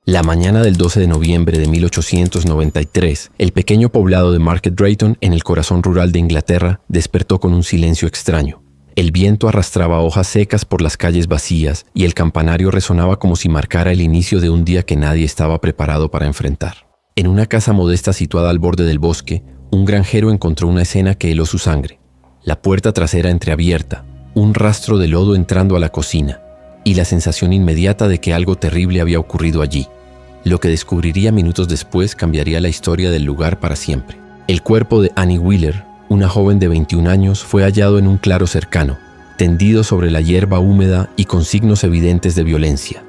La mañana del 12 de noviembre de 1893, el pequeño poblado de Market Drayton, en el corazón rural de Inglaterra, despertó con un silencio extraño. El viento arrastraba hojas secas por las calles vacías y el campanario resonaba como si marcara el inicio de un día que nadie estaba preparado para enfrentar. En una casa modesta situada al borde del bosque, un granjero encontró una escena que heló su sangre. La puerta trasera entreabierta, un rastro de lodo entrando a la cocina y la sensación inmediata de que algo terrible había ocurrido allí. Lo que descubriría minutos después cambiaría la historia del lugar para siempre. El cuerpo de Annie Wheeler, una joven de 21 años, fue hallado en un claro cercano, tendido sobre la hierba húmeda y con signos evidentes de violencia.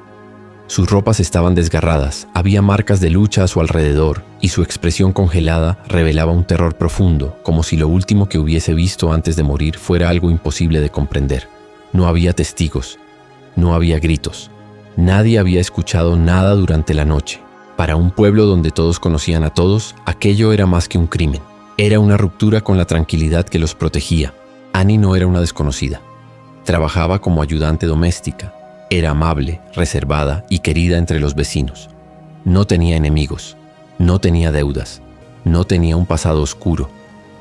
Sus ropas estaban desgarradas, había marcas de lucha a su alrededor y su expresión congelada revelaba un terror profundo, como si lo último que hubiese visto antes de morir fuera algo imposible de comprender. No había testigos, no había gritos. Nadie había escuchado nada durante la noche. Para un pueblo donde todos conocían a todos, aquello era más que un crimen. Era una ruptura con la tranquilidad que los protegía. Annie no era una desconocida. Trabajaba como ayudante doméstica. Era amable, reservada y querida entre los vecinos. No tenía enemigos. No tenía deudas. No tenía un pasado oscuro.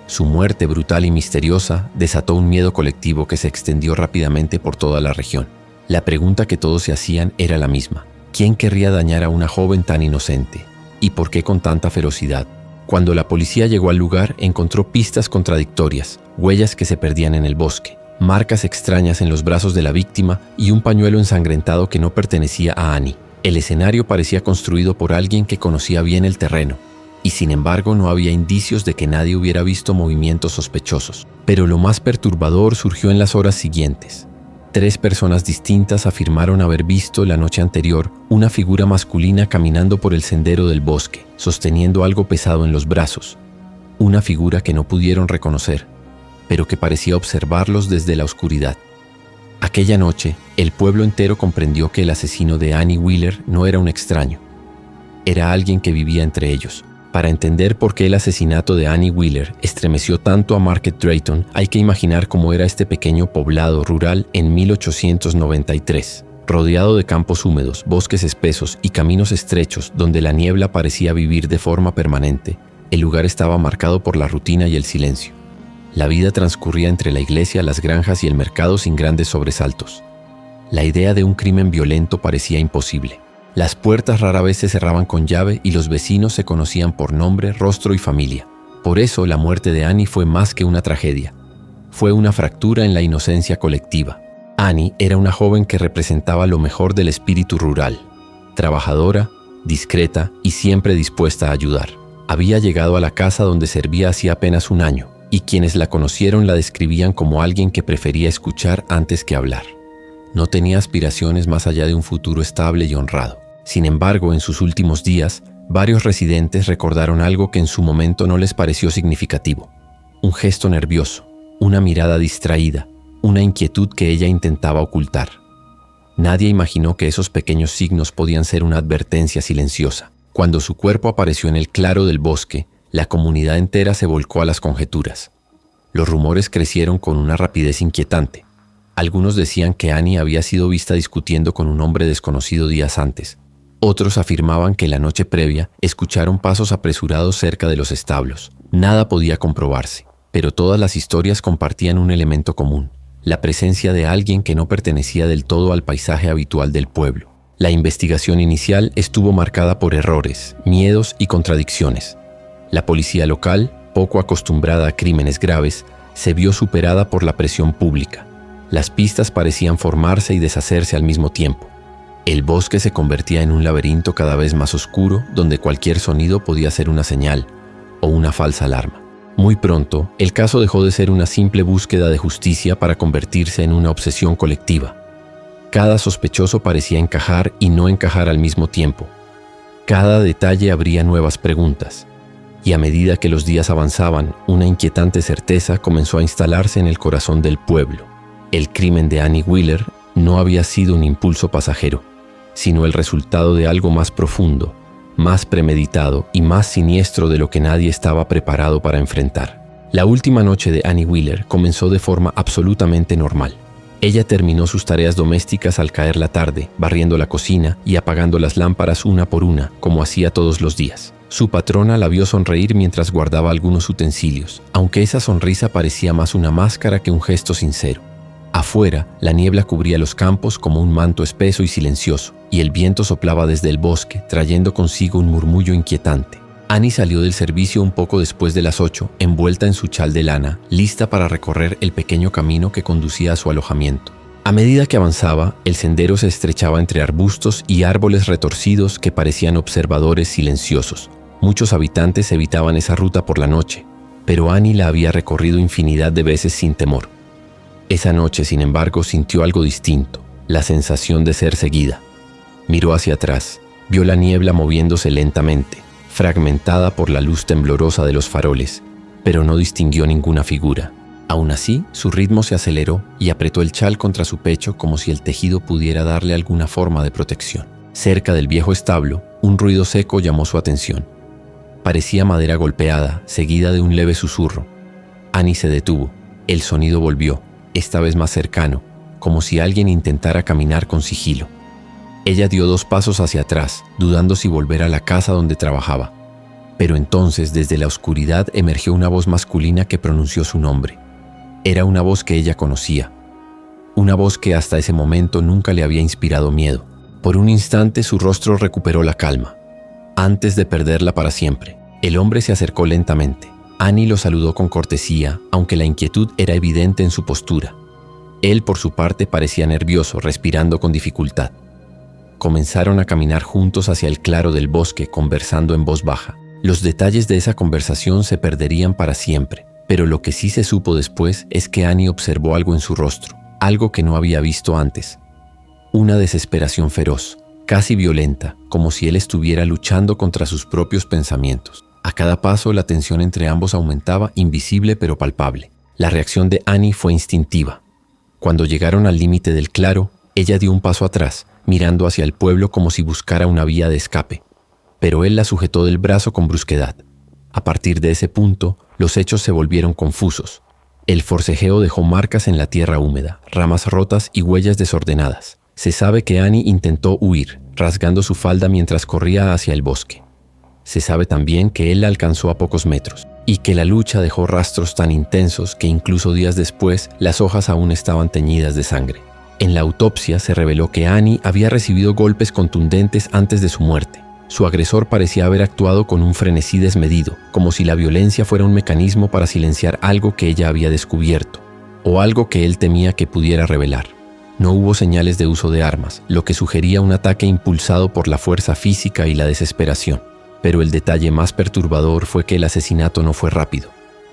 Su muerte brutal y misteriosa desató un miedo colectivo que se extendió rápidamente por toda la región. La pregunta que todos se hacían era la misma. ¿Quién querría dañar a una joven tan inocente? ¿Y por qué con tanta ferocidad? Cuando la policía llegó al lugar, encontró pistas contradictorias, huellas que se perdían en el bosque, marcas extrañas en los brazos de la víctima y un pañuelo ensangrentado que no pertenecía a Annie. El escenario parecía construido por alguien que conocía bien el terreno, y sin embargo no había indicios de que nadie hubiera visto movimientos sospechosos. Pero lo más perturbador surgió en las horas siguientes. 3 personas distintas afirmaron haber visto la noche anterior una figura masculina caminando por el sendero del bosque, sosteniendo algo pesado en los brazos. Una figura que no pudieron reconocer, pero que parecía observarlos desde la oscuridad. Aquella noche, el pueblo entero comprendió que el asesino de Annie Wheeler no era un extraño. Era alguien que vivía entre ellos. Para entender por qué el asesinato de Annie Wheeler estremeció tanto a Market Drayton, hay que imaginar cómo era este pequeño poblado rural en 1893. Rodeado de campos húmedos, bosques espesos y caminos estrechos donde la niebla parecía vivir de forma permanente, el lugar estaba marcado por la rutina y el silencio. La vida transcurría entre la iglesia, las granjas y el mercado sin grandes sobresaltos. La idea de un crimen violento parecía imposible. Las puertas rara vez se cerraban con llave y los vecinos se conocían por nombre, rostro y familia. Por eso la muerte de Annie fue más que una tragedia. Fue una fractura en la inocencia colectiva. Annie era una joven que representaba lo mejor del espíritu rural. Trabajadora, discreta y siempre dispuesta a ayudar. Había llegado a la casa donde servía hacía apenas un año, y quienes la conocieron la describían como alguien que prefería escuchar antes que hablar. No tenía aspiraciones más allá de un futuro estable y honrado. Sin embargo, en sus últimos días, varios residentes recordaron algo que en su momento no les pareció significativo. Un gesto nervioso, una mirada distraída, una inquietud que ella intentaba ocultar. Nadie imaginó que esos pequeños signos podían ser una advertencia silenciosa. Cuando su cuerpo apareció en el claro del bosque, la comunidad entera se volcó a las conjeturas. Los rumores crecieron con una rapidez inquietante. Algunos decían que Annie había sido vista discutiendo con un hombre desconocido días antes. Otros afirmaban que la noche previa escucharon pasos apresurados cerca de los establos. Nada podía comprobarse, pero todas las historias compartían un elemento común: la presencia de alguien que no pertenecía del todo al paisaje habitual del pueblo. La investigación inicial estuvo marcada por errores, miedos y contradicciones. La policía local, poco acostumbrada a crímenes graves, se vio superada por la presión pública. Las pistas parecían formarse y deshacerse al mismo tiempo. El bosque se convertía en un laberinto cada vez más oscuro, donde cualquier sonido podía ser una señal o una falsa alarma. Muy pronto, el caso dejó de ser una simple búsqueda de justicia para convertirse en una obsesión colectiva. Cada sospechoso parecía encajar y no encajar al mismo tiempo. Cada detalle abría nuevas preguntas. Y a medida que los días avanzaban, una inquietante certeza comenzó a instalarse en el corazón del pueblo. El crimen de Annie Wheeler no había sido un impulso pasajero, sino el resultado de algo más profundo, más premeditado y más siniestro de lo que nadie estaba preparado para enfrentar. La última noche de Annie Wheeler comenzó de forma absolutamente normal. Ella terminó sus tareas domésticas al caer la tarde, barriendo la cocina y apagando las lámparas una por una, como hacía todos los días. Su patrona la vio sonreír mientras guardaba algunos utensilios, aunque esa sonrisa parecía más una máscara que un gesto sincero. Afuera, la niebla cubría los campos como un manto espeso y silencioso, y el viento soplaba desde el bosque, trayendo consigo un murmullo inquietante. Annie salió del servicio un poco después de las 8, envuelta en su chal de lana, lista para recorrer el pequeño camino que conducía a su alojamiento. A medida que avanzaba, el sendero se estrechaba entre arbustos y árboles retorcidos que parecían observadores silenciosos. Muchos habitantes evitaban esa ruta por la noche, pero Annie la había recorrido infinidad de veces sin temor. Esa noche, sin embargo, sintió algo distinto, la sensación de ser seguida. Miró hacia atrás, vio la niebla moviéndose lentamente, fragmentada por la luz temblorosa de los faroles, pero no distinguió ninguna figura. Aún así, su ritmo se aceleró y apretó el chal contra su pecho como si el tejido pudiera darle alguna forma de protección. Cerca del viejo establo, un ruido seco llamó su atención. Parecía madera golpeada, seguida de un leve susurro. Annie se detuvo. El sonido volvió, esta vez más cercano, como si alguien intentara caminar con sigilo. Ella dio 2 pasos hacia atrás, dudando si volver a la casa donde trabajaba. Pero entonces, desde la oscuridad, emergió una voz masculina que pronunció su nombre. Era una voz que ella conocía. Una voz que hasta ese momento nunca le había inspirado miedo. Por un instante su rostro recuperó la calma, antes de perderla para siempre. El hombre se acercó lentamente. Annie lo saludó con cortesía, aunque la inquietud era evidente en su postura. Él, por su parte, parecía nervioso, respirando con dificultad. Comenzaron a caminar juntos hacia el claro del bosque, conversando en voz baja. Los detalles de esa conversación se perderían para siempre, pero lo que sí se supo después es que Annie observó algo en su rostro, algo que no había visto antes. Una desesperación feroz, casi violenta, como si él estuviera luchando contra sus propios pensamientos. A cada paso, la tensión entre ambos aumentaba, invisible pero palpable. La reacción de Annie fue instintiva. Cuando llegaron al límite del claro, ella dio un paso atrás, mirando hacia el pueblo como si buscara una vía de escape. Pero él la sujetó del brazo con brusquedad. A partir de ese punto, los hechos se volvieron confusos. El forcejeo dejó marcas en la tierra húmeda, ramas rotas y huellas desordenadas. Se sabe que Annie intentó huir, rasgando su falda mientras corría hacia el bosque. Se sabe también que él la alcanzó a pocos metros, y que la lucha dejó rastros tan intensos que incluso días después las hojas aún estaban teñidas de sangre. En la autopsia se reveló que Annie había recibido golpes contundentes antes de su muerte. Su agresor parecía haber actuado con un frenesí desmedido, como si la violencia fuera un mecanismo para silenciar algo que ella había descubierto, o algo que él temía que pudiera revelar. No hubo señales de uso de armas, lo que sugería un ataque impulsado por la fuerza física y la desesperación. Pero el detalle más perturbador fue que el asesinato no fue rápido.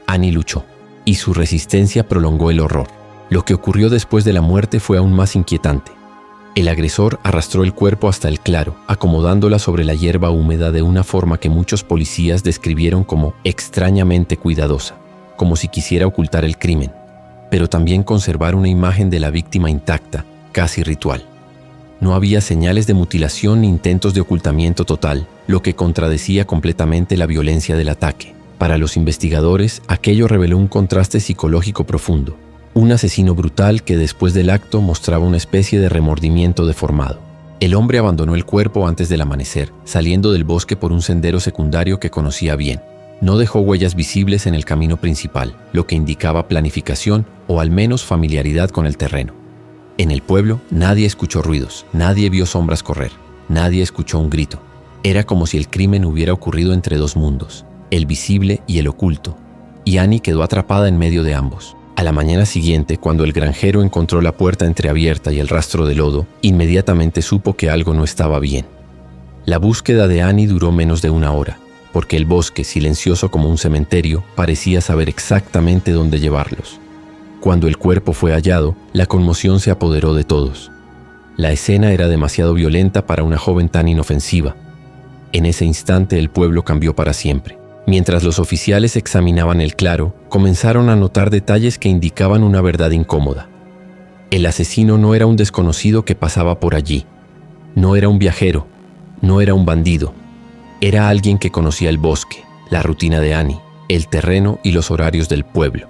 Annie luchó, y su resistencia prolongó el horror. Lo que ocurrió después de la muerte fue aún más inquietante. El agresor arrastró el cuerpo hasta el claro, acomodándola sobre la hierba húmeda de una forma que muchos policías describieron como extrañamente cuidadosa, como si quisiera ocultar el crimen, pero también conservar una imagen de la víctima intacta, casi ritual. No había señales de mutilación ni intentos de ocultamiento total, lo que contradecía completamente la violencia del ataque. Para los investigadores, aquello reveló un contraste psicológico profundo. Un asesino brutal que después del acto mostraba una especie de remordimiento deformado. El hombre abandonó el cuerpo antes del amanecer, saliendo del bosque por un sendero secundario que conocía bien. No dejó huellas visibles en el camino principal, lo que indicaba planificación o al menos familiaridad con el terreno. En el pueblo nadie escuchó ruidos, nadie vio sombras correr, nadie escuchó un grito. Era como si el crimen hubiera ocurrido entre 2 mundos, el visible y el oculto, y Annie quedó atrapada en medio de ambos. A la mañana siguiente, cuando el granjero encontró la puerta entreabierta y el rastro de lodo, inmediatamente supo que algo no estaba bien. La búsqueda de Annie duró menos de 1 hora, porque el bosque, silencioso como un cementerio, parecía saber exactamente dónde llevarlos. Cuando el cuerpo fue hallado, la conmoción se apoderó de todos. La escena era demasiado violenta para una joven tan inofensiva. En ese instante el pueblo cambió para siempre. Mientras los oficiales examinaban el claro, comenzaron a notar detalles que indicaban una verdad incómoda. El asesino no era un desconocido que pasaba por allí. No era un viajero. No era un bandido. Era alguien que conocía el bosque, la rutina de Annie, el terreno y los horarios del pueblo.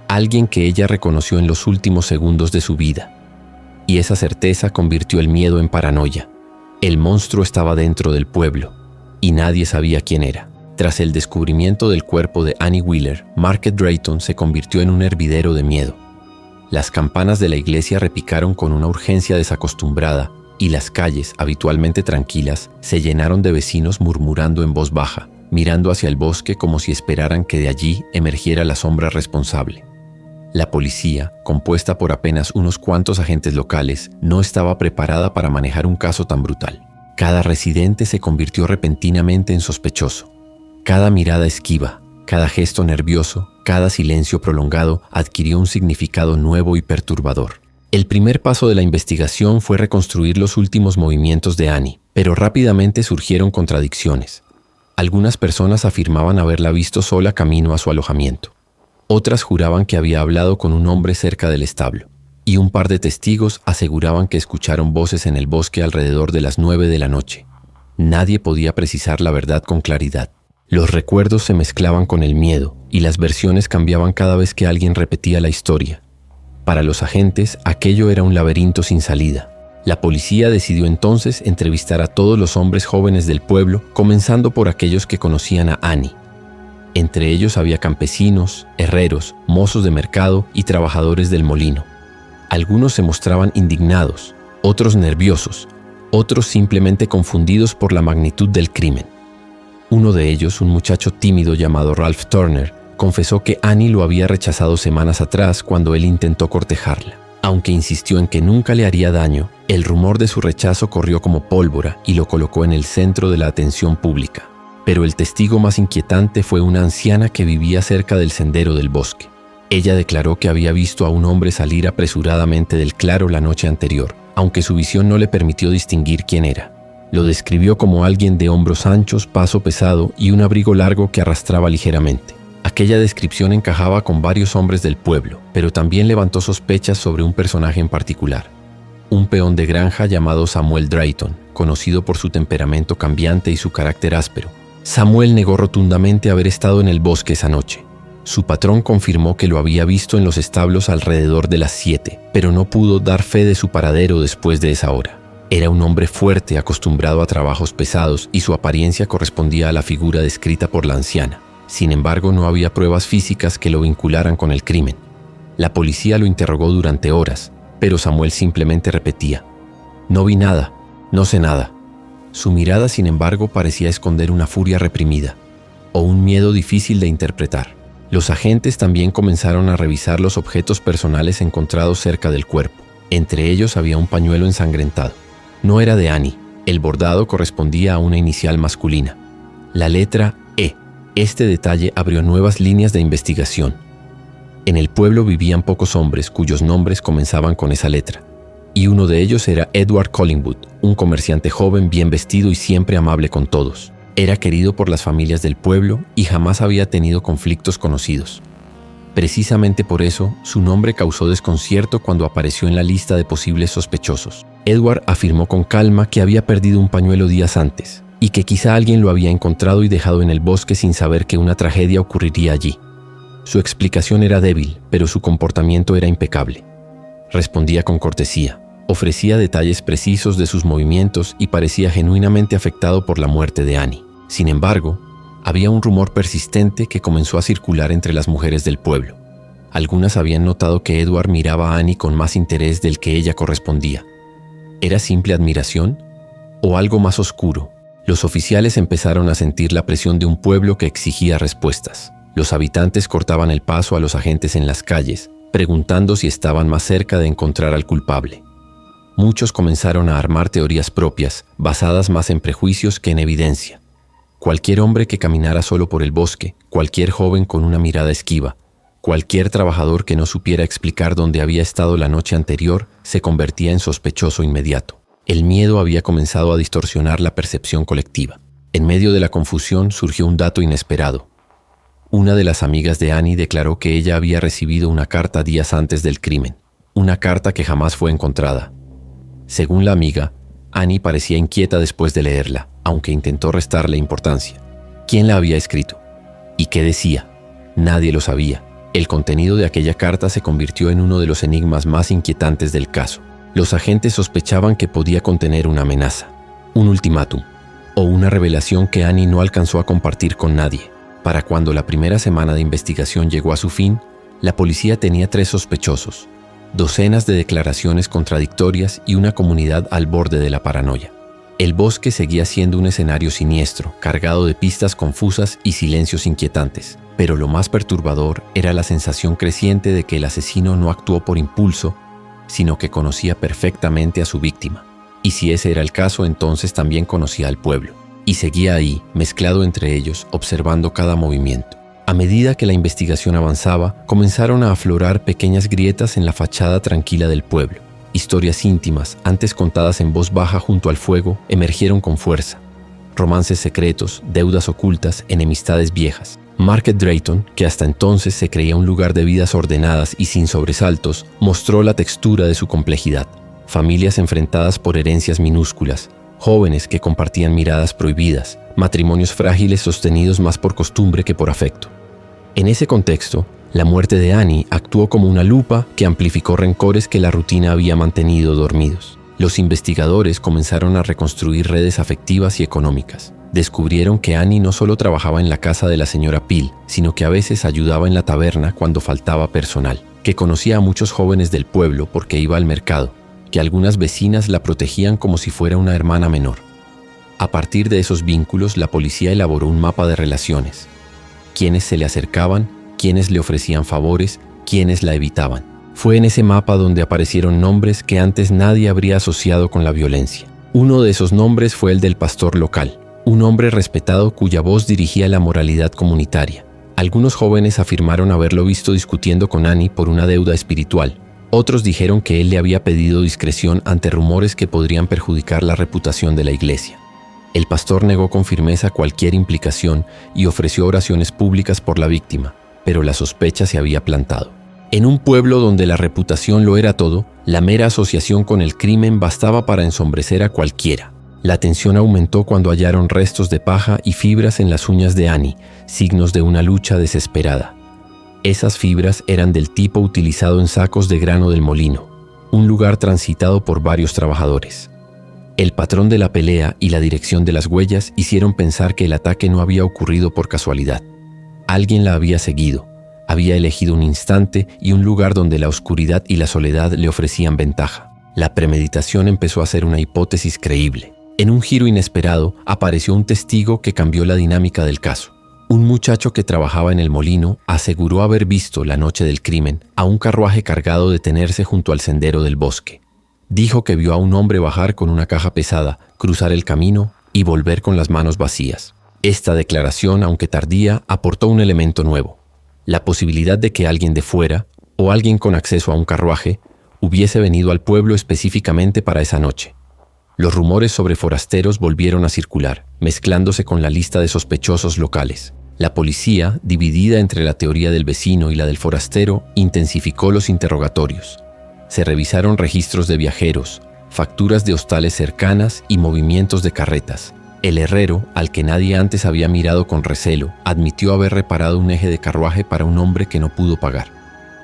alguien que ella reconoció en los últimos segundos de su vida. Y esa certeza convirtió el miedo en paranoia. El monstruo estaba dentro del pueblo, y nadie sabía quién era. Tras el descubrimiento del cuerpo de Annie Wheeler, Market Drayton se convirtió en un hervidero de miedo. Las campanas de la iglesia repicaron con una urgencia desacostumbrada, y las calles, habitualmente tranquilas, se llenaron de vecinos murmurando en voz baja, mirando hacia el bosque como si esperaran que de allí emergiera la sombra responsable. La policía, compuesta por apenas unos cuantos agentes locales, no estaba preparada para manejar un caso tan brutal. Cada residente se convirtió repentinamente en sospechoso. Cada mirada esquiva, cada gesto nervioso, cada silencio prolongado adquirió un significado nuevo y perturbador. El primer paso de la investigación fue reconstruir los últimos movimientos de Annie, pero rápidamente surgieron contradicciones. Algunas personas afirmaban haberla visto sola camino a su alojamiento. Otras juraban que había hablado con un hombre cerca del establo, y un par de testigos aseguraban que escucharon voces en el bosque alrededor de las 9 de la noche. Nadie podía precisar la verdad con claridad. Los recuerdos se mezclaban con el miedo, y las versiones cambiaban cada vez que alguien repetía la historia. Para los agentes, aquello era un laberinto sin salida. La policía decidió entonces entrevistar a todos los hombres jóvenes del pueblo, comenzando por aquellos que conocían a Annie. Entre ellos había campesinos, herreros, mozos de mercado y trabajadores del molino. Algunos se mostraban indignados, otros nerviosos, otros simplemente confundidos por la magnitud del crimen. Uno de ellos, un muchacho tímido llamado Ralph Turner, confesó que Annie lo había rechazado semanas atrás cuando él intentó cortejarla. Aunque insistió en que nunca le haría daño, el rumor de su rechazo corrió como pólvora y lo colocó en el centro de la atención pública. Pero el testigo más inquietante fue una anciana que vivía cerca del sendero del bosque. Ella declaró que había visto a un hombre salir apresuradamente del claro la noche anterior, aunque su visión no le permitió distinguir quién era. Lo describió como alguien de hombros anchos, paso pesado y un abrigo largo que arrastraba ligeramente. Aquella descripción encajaba con varios hombres del pueblo, pero también levantó sospechas sobre un personaje en particular. Un peón de granja llamado Samuel Drayton, conocido por su temperamento cambiante y su carácter áspero. Samuel negó rotundamente haber estado en el bosque esa noche. Su patrón confirmó que lo había visto en los establos alrededor de las 7, pero no pudo dar fe de su paradero después de esa hora. Era un hombre fuerte, acostumbrado a trabajos pesados, y su apariencia correspondía a la figura descrita por la anciana. Sin embargo, no había pruebas físicas que lo vincularan con el crimen. La policía lo interrogó durante horas, pero Samuel simplemente repetía: «No vi nada, no sé nada». Su mirada, sin embargo, parecía esconder una furia reprimida, o un miedo difícil de interpretar. Los agentes también comenzaron a revisar los objetos personales encontrados cerca del cuerpo. Entre ellos había un pañuelo ensangrentado. No era de Annie. El bordado correspondía a una inicial masculina, la letra E. Este detalle abrió nuevas líneas de investigación. En el pueblo vivían pocos hombres cuyos nombres comenzaban con esa letra, y uno de ellos era Edward Collingwood, un comerciante joven bien vestido y siempre amable con todos. Era querido por las familias del pueblo y jamás había tenido conflictos conocidos. Precisamente por eso, su nombre causó desconcierto cuando apareció en la lista de posibles sospechosos. Edward afirmó con calma que había perdido un pañuelo días antes y que quizá alguien lo había encontrado y dejado en el bosque sin saber que una tragedia ocurriría allí. Su explicación era débil, pero su comportamiento era impecable. Respondía con cortesía, ofrecía detalles precisos de sus movimientos y parecía genuinamente afectado por la muerte de Annie. Sin embargo, había un rumor persistente que comenzó a circular entre las mujeres del pueblo. Algunas habían notado que Edward miraba a Annie con más interés del que ella correspondía. ¿Era simple admiración? ¿O algo más oscuro? Los oficiales empezaron a sentir la presión de un pueblo que exigía respuestas. Los habitantes cortaban el paso a los agentes en las calles, preguntando si estaban más cerca de encontrar al culpable. Muchos comenzaron a armar teorías propias, basadas más en prejuicios que en evidencia. Cualquier hombre que caminara solo por el bosque, cualquier joven con una mirada esquiva, cualquier trabajador que no supiera explicar dónde había estado la noche anterior, se convertía en sospechoso inmediato. El miedo había comenzado a distorsionar la percepción colectiva. En medio de la confusión surgió un dato inesperado. Una de las amigas de Annie declaró que ella había recibido una carta días antes del crimen, una carta que jamás fue encontrada. Según la amiga, Annie parecía inquieta después de leerla, aunque intentó restarle importancia. ¿Quién la había escrito? ¿Y qué decía? Nadie lo sabía. El contenido de aquella carta se convirtió en uno de los enigmas más inquietantes del caso. Los agentes sospechaban que podía contener una amenaza, un ultimátum, o una revelación que Annie no alcanzó a compartir con nadie. Para cuando la primera semana de investigación llegó a su fin, la policía tenía 3 sospechosos, docenas de declaraciones contradictorias y una comunidad al borde de la paranoia. El bosque seguía siendo un escenario siniestro, cargado de pistas confusas y silencios inquietantes. Pero lo más perturbador era la sensación creciente de que el asesino no actuó por impulso, sino que conocía perfectamente a su víctima. Y si ese era el caso, entonces también conocía al pueblo. Y seguía ahí, mezclado entre ellos, observando cada movimiento. A medida que la investigación avanzaba, comenzaron a aflorar pequeñas grietas en la fachada tranquila del pueblo. Historias íntimas, antes contadas en voz baja junto al fuego, emergieron con fuerza. Romances secretos, deudas ocultas, enemistades viejas. Market Drayton, que hasta entonces se creía un lugar de vidas ordenadas y sin sobresaltos, mostró la textura de su complejidad. Familias enfrentadas por herencias minúsculas, jóvenes que compartían miradas prohibidas, matrimonios frágiles sostenidos más por costumbre que por afecto. En ese contexto, la muerte de Annie actuó como una lupa que amplificó rencores que la rutina había mantenido dormidos. Los investigadores comenzaron a reconstruir redes afectivas y económicas. Descubrieron que Annie no solo trabajaba en la casa de la señora Peel, sino que a veces ayudaba en la taberna cuando faltaba personal, que conocía a muchos jóvenes del pueblo porque iba al mercado, que algunas vecinas la protegían como si fuera una hermana menor. A partir de esos vínculos, la policía elaboró un mapa de relaciones. Quiénes se le acercaban, quiénes le ofrecían favores, quiénes la evitaban. Fue en ese mapa donde aparecieron nombres que antes nadie habría asociado con la violencia. Uno de esos nombres fue el del pastor local, un hombre respetado cuya voz dirigía la moralidad comunitaria. Algunos jóvenes afirmaron haberlo visto discutiendo con Annie por una deuda espiritual. Otros dijeron que él le había pedido discreción ante rumores que podrían perjudicar la reputación de la iglesia. El pastor negó con firmeza cualquier implicación y ofreció oraciones públicas por la víctima, pero la sospecha se había plantado. En un pueblo donde la reputación lo era todo, la mera asociación con el crimen bastaba para ensombrecer a cualquiera. La tensión aumentó cuando hallaron restos de paja y fibras en las uñas de Annie, signos de una lucha desesperada. Esas fibras eran del tipo utilizado en sacos de grano del molino, un lugar transitado por varios trabajadores. El patrón de la pelea y la dirección de las huellas hicieron pensar que el ataque no había ocurrido por casualidad. Alguien la había seguido, había elegido un instante y un lugar donde la oscuridad y la soledad le ofrecían ventaja. La premeditación empezó a ser una hipótesis creíble. En un giro inesperado, apareció un testigo que cambió la dinámica del caso. Un muchacho que trabajaba en el molino aseguró haber visto la noche del crimen a un carruaje cargado detenerse junto al sendero del bosque. Dijo que vio a un hombre bajar con una caja pesada, cruzar el camino y volver con las manos vacías. Esta declaración, aunque tardía, aportó un elemento nuevo: la posibilidad de que alguien de fuera, o alguien con acceso a un carruaje, hubiese venido al pueblo específicamente para esa noche. Los rumores sobre forasteros volvieron a circular, mezclándose con la lista de sospechosos locales. La policía, dividida entre la teoría del vecino y la del forastero, intensificó los interrogatorios. Se revisaron registros de viajeros, facturas de hostales cercanas y movimientos de carretas. El herrero, al que nadie antes había mirado con recelo, admitió haber reparado un eje de carruaje para un hombre que no pudo pagar.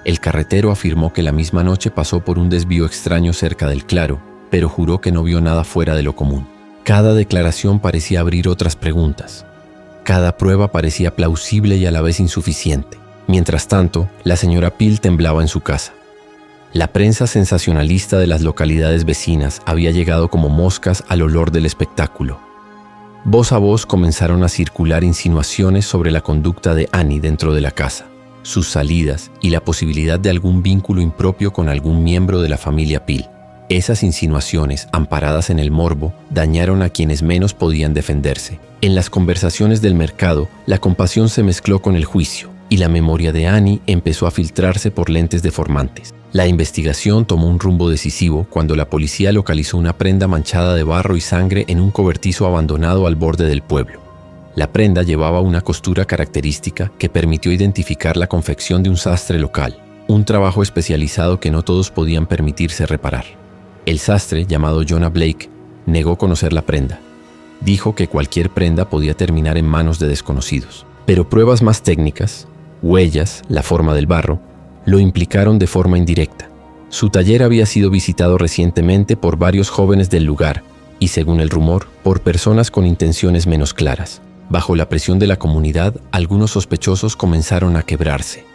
El carretero afirmó que la misma noche pasó por un desvío extraño cerca del claro, pero juró que no vio nada fuera de lo común. Cada declaración parecía abrir otras preguntas. Cada prueba parecía plausible y a la vez insuficiente. Mientras tanto, la señora Peel temblaba en su casa. La prensa sensacionalista de las localidades vecinas había llegado como moscas al olor del espectáculo. Voz a voz comenzaron a circular insinuaciones sobre la conducta de Annie dentro de la casa, sus salidas y la posibilidad de algún vínculo impropio con algún miembro de la familia Peel. Esas insinuaciones, amparadas en el morbo, dañaron a quienes menos podían defenderse. En las conversaciones del mercado, la compasión se mezcló con el juicio, y la memoria de Annie empezó a filtrarse por lentes deformantes. La investigación tomó un rumbo decisivo cuando la policía localizó una prenda manchada de barro y sangre en un cobertizo abandonado al borde del pueblo. La prenda llevaba una costura característica que permitió identificar la confección de un sastre local, un trabajo especializado que no todos podían permitirse reparar. El sastre, llamado Jonah Blake, negó conocer la prenda. Dijo que cualquier prenda podía terminar en manos de desconocidos. Pero pruebas más técnicas, huellas, la forma del barro, lo implicaron de forma indirecta. Su taller había sido visitado recientemente por varios jóvenes del lugar y, según el rumor, por personas con intenciones menos claras. Bajo la presión de la comunidad, algunos sospechosos comenzaron a quebrarse.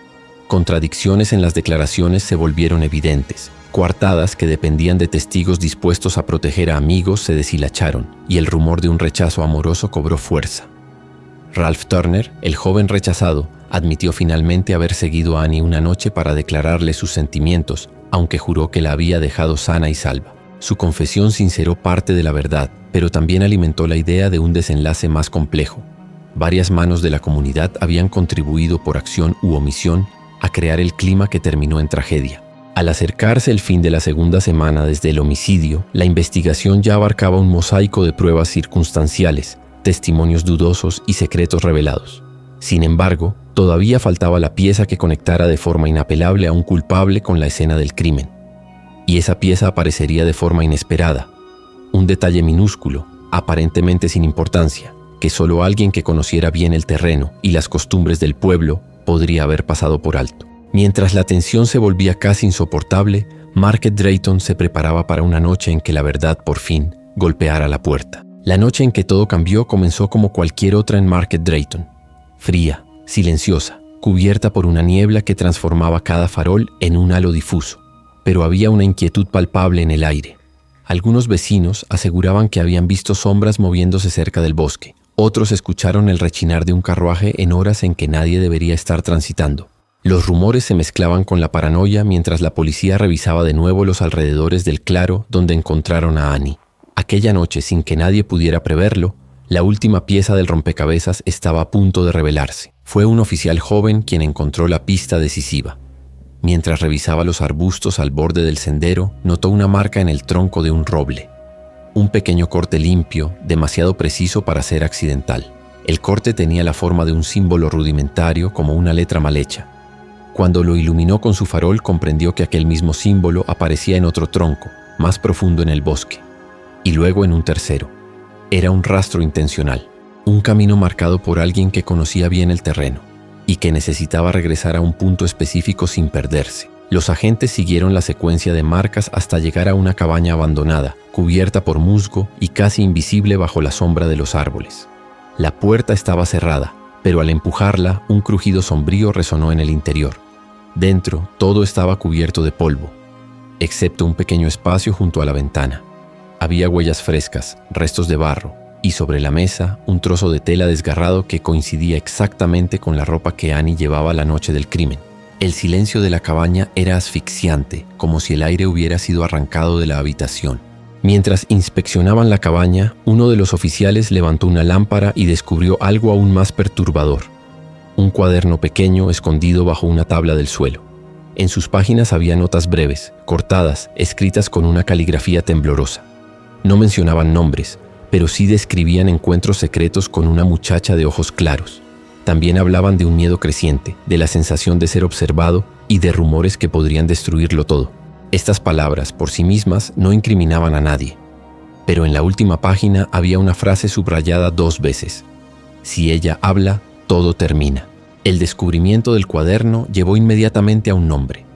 Contradicciones en las declaraciones se volvieron evidentes. Coartadas que dependían de testigos dispuestos a proteger a amigos se deshilacharon y el rumor de un rechazo amoroso cobró fuerza. Ralph Turner, el joven rechazado, admitió finalmente haber seguido a Annie una noche para declararle sus sentimientos, aunque juró que la había dejado sana y salva. Su confesión sinceró parte de la verdad, pero también alimentó la idea de un desenlace más complejo. Varias manos de la comunidad habían contribuido por acción u omisión a crear el clima que terminó en tragedia. Al acercarse el fin de la segunda semana desde el homicidio, la investigación ya abarcaba un mosaico de pruebas circunstanciales, testimonios dudosos y secretos revelados. Sin embargo, todavía faltaba la pieza que conectara de forma inapelable a un culpable con la escena del crimen. Y esa pieza aparecería de forma inesperada. Un detalle minúsculo, aparentemente sin importancia, que solo alguien que conociera bien el terreno y las costumbres del pueblo podría haber pasado por alto. Mientras la tensión se volvía casi insoportable, Market Drayton se preparaba para una noche en que la verdad por fin golpeara la puerta. La noche en que todo cambió comenzó como cualquier otra en Market Drayton. Fría, silenciosa, cubierta por una niebla que transformaba cada farol en un halo difuso. Pero había una inquietud palpable en el aire. Algunos vecinos aseguraban que habían visto sombras moviéndose cerca del bosque. Otros escucharon el rechinar de un carruaje en horas en que nadie debería estar transitando. Los rumores se mezclaban con la paranoia mientras la policía revisaba de nuevo los alrededores del claro donde encontraron a Annie. Aquella noche, sin que nadie pudiera preverlo, la última pieza del rompecabezas estaba a punto de revelarse. Fue un oficial joven quien encontró la pista decisiva. Mientras revisaba los arbustos al borde del sendero, notó una marca en el tronco de un roble. Un pequeño corte limpio, demasiado preciso para ser accidental. El corte tenía la forma de un símbolo rudimentario como una letra mal hecha. Cuando lo iluminó con su farol, comprendió que aquel mismo símbolo aparecía en otro tronco, más profundo en el bosque, y luego en un tercero. Era un rastro intencional, un camino marcado por alguien que conocía bien el terreno y que necesitaba regresar a un punto específico sin perderse. Los agentes siguieron la secuencia de marcas hasta llegar a una cabaña abandonada, cubierta por musgo y casi invisible bajo la sombra de los árboles. La puerta estaba cerrada, pero al empujarla, un crujido sombrío resonó en el interior. Dentro, todo estaba cubierto de polvo, excepto un pequeño espacio junto a la ventana. Había huellas frescas, restos de barro, y sobre la mesa, un trozo de tela desgarrado que coincidía exactamente con la ropa que Annie llevaba la noche del crimen. El silencio de la cabaña era asfixiante, como si el aire hubiera sido arrancado de la habitación. Mientras inspeccionaban la cabaña, uno de los oficiales levantó una lámpara y descubrió algo aún más perturbador. Un cuaderno pequeño escondido bajo una tabla del suelo. En sus páginas había notas breves, cortadas, escritas con una caligrafía temblorosa. No mencionaban nombres, pero sí describían encuentros secretos con una muchacha de ojos claros. También hablaban de un miedo creciente, de la sensación de ser observado y de rumores que podrían destruirlo todo. Estas palabras, por sí mismas, no incriminaban a nadie. Pero en la última página había una frase subrayada 2 veces. Si ella habla, todo termina. El descubrimiento del cuaderno llevó inmediatamente a un nombre.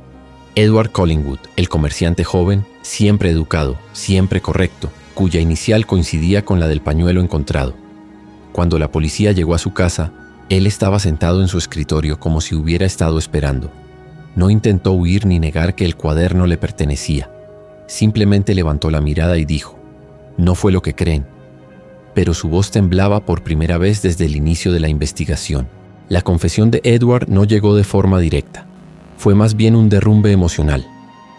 Edward Collingwood, el comerciante joven, siempre educado, siempre correcto, cuya inicial coincidía con la del pañuelo encontrado. Cuando la policía llegó a su casa, él estaba sentado en su escritorio como si hubiera estado esperando. No intentó huir ni negar que el cuaderno le pertenecía. Simplemente levantó la mirada y dijo: «No fue lo que creen». Pero su voz temblaba por primera vez desde el inicio de la investigación. La confesión de Edward no llegó de forma directa. Fue más bien un derrumbe emocional.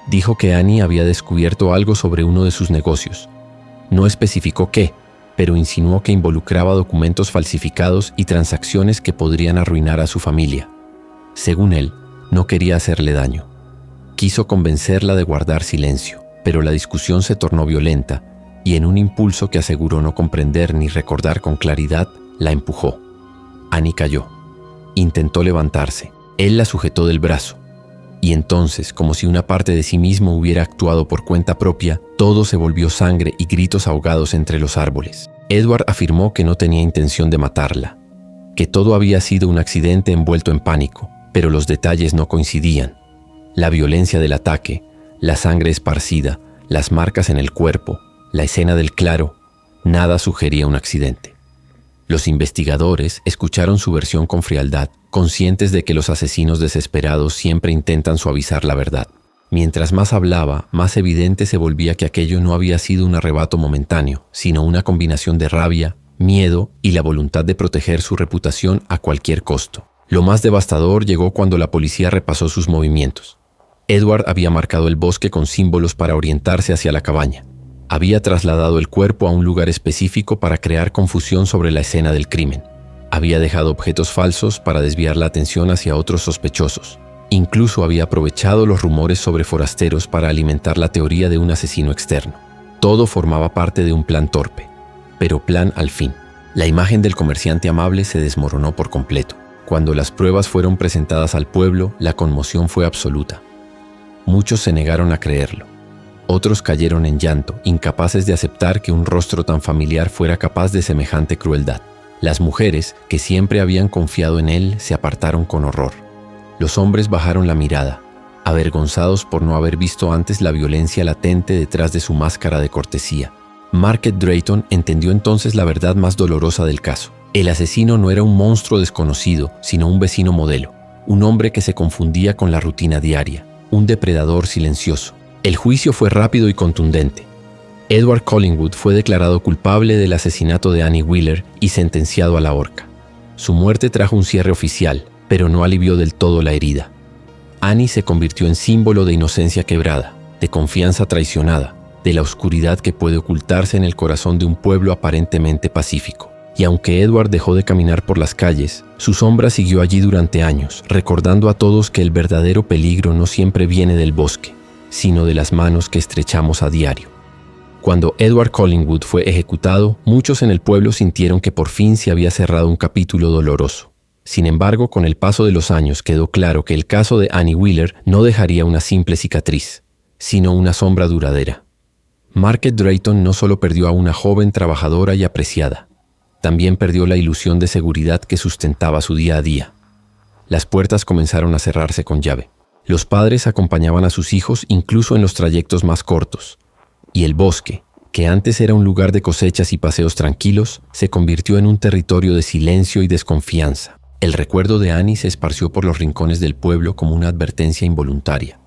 Dijo que Annie había descubierto algo sobre uno de sus negocios. No especificó qué, pero insinuó que involucraba documentos falsificados y transacciones que podrían arruinar a su familia. Según él, no quería hacerle daño. Quiso convencerla de guardar silencio, pero la discusión se tornó violenta y en un impulso que aseguró no comprender ni recordar con claridad, la empujó. Annie cayó. Intentó levantarse. Él la sujetó del brazo. Y entonces, como si una parte de sí mismo hubiera actuado por cuenta propia, todo se volvió sangre y gritos ahogados entre los árboles. Edward afirmó que no tenía intención de matarla, que todo había sido un accidente envuelto en pánico, pero los detalles no coincidían. La violencia del ataque, la sangre esparcida, las marcas en el cuerpo, la escena del claro, nada sugería un accidente. Los investigadores escucharon su versión con frialdad, conscientes de que los asesinos desesperados siempre intentan suavizar la verdad. Mientras más hablaba, más evidente se volvía que aquello no había sido un arrebato momentáneo, sino una combinación de rabia, miedo y la voluntad de proteger su reputación a cualquier costo. Lo más devastador llegó cuando la policía repasó sus movimientos. Edward había marcado el bosque con símbolos para orientarse hacia la cabaña. Había trasladado el cuerpo a un lugar específico para crear confusión sobre la escena del crimen. Había dejado objetos falsos para desviar la atención hacia otros sospechosos. Incluso había aprovechado los rumores sobre forasteros para alimentar la teoría de un asesino externo. Todo formaba parte de un plan torpe, pero plan al fin. La imagen del comerciante amable se desmoronó por completo. Cuando las pruebas fueron presentadas al pueblo, la conmoción fue absoluta. Muchos se negaron a creerlo. Otros cayeron en llanto, incapaces de aceptar que un rostro tan familiar fuera capaz de semejante crueldad. Las mujeres, que siempre habían confiado en él, se apartaron con horror. Los hombres bajaron la mirada, avergonzados por no haber visto antes la violencia latente detrás de su máscara de cortesía. Market Drayton entendió entonces la verdad más dolorosa del caso. El asesino no era un monstruo desconocido, sino un vecino modelo, un hombre que se confundía con la rutina diaria, un depredador silencioso. El juicio fue rápido y contundente. Edward Collingwood fue declarado culpable del asesinato de Annie Wheeler y sentenciado a la horca. Su muerte trajo un cierre oficial, pero no alivió del todo la herida. Annie se convirtió en símbolo de inocencia quebrada, de confianza traicionada, de la oscuridad que puede ocultarse en el corazón de un pueblo aparentemente pacífico. Y aunque Edward dejó de caminar por las calles, su sombra siguió allí durante años, recordando a todos que el verdadero peligro no siempre viene del bosque, sino de las manos que estrechamos a diario. Cuando Edward Collingwood fue ejecutado, muchos en el pueblo sintieron que por fin se había cerrado un capítulo doloroso. Sin embargo, con el paso de los años quedó claro que el caso de Annie Wheeler no dejaría una simple cicatriz, sino una sombra duradera. Market Drayton no solo perdió a una joven trabajadora y apreciada, también perdió la ilusión de seguridad que sustentaba su día a día. Las puertas comenzaron a cerrarse con llave. Los padres acompañaban a sus hijos incluso en los trayectos más cortos, y el bosque, que antes era un lugar de cosechas y paseos tranquilos, se convirtió en un territorio de silencio y desconfianza. El recuerdo de Annie se esparció por los rincones del pueblo como una advertencia involuntaria.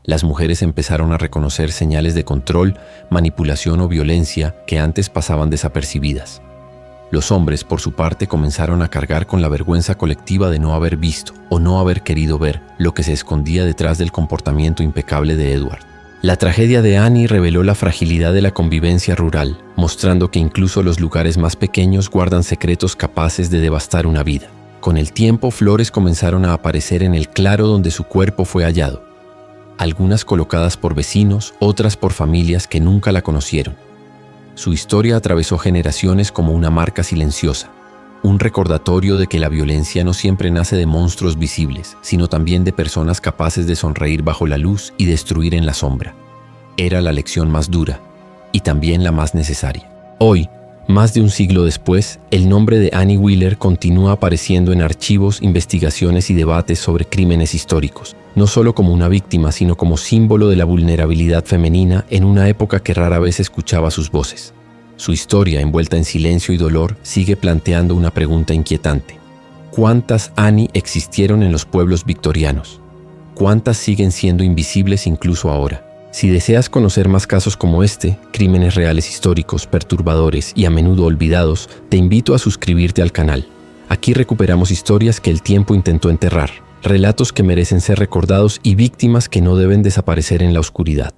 Las mujeres empezaron a reconocer señales de control, manipulación o violencia que antes pasaban desapercibidas. Los hombres, por su parte, comenzaron a cargar con la vergüenza colectiva de no haber visto o no haber querido ver lo que se escondía detrás del comportamiento impecable de Edward. La tragedia de Annie reveló la fragilidad de la convivencia rural, mostrando que incluso los lugares más pequeños guardan secretos capaces de devastar una vida. Con el tiempo, flores comenzaron a aparecer en el claro donde su cuerpo fue hallado. Algunas colocadas por vecinos, otras por familias que nunca la conocieron. Su historia atravesó generaciones como una marca silenciosa, un recordatorio de que la violencia no siempre nace de monstruos visibles, sino también de personas capaces de sonreír bajo la luz y destruir en la sombra. Era la lección más dura y también la más necesaria. Hoy, más de un siglo después, el nombre de Annie Wheeler continúa apareciendo en archivos, investigaciones y debates sobre crímenes históricos, no solo como una víctima, sino como símbolo de la vulnerabilidad femenina en una época que rara vez escuchaba sus voces. Su historia, envuelta en silencio y dolor, sigue planteando una pregunta inquietante. ¿Cuántas Annie existieron en los pueblos victorianos? ¿Cuántas siguen siendo invisibles incluso ahora? Si deseas conocer más casos como este, crímenes reales históricos, perturbadores y a menudo olvidados, te invito a suscribirte al canal. Aquí recuperamos historias que el tiempo intentó enterrar, relatos que merecen ser recordados y víctimas que no deben desaparecer en la oscuridad.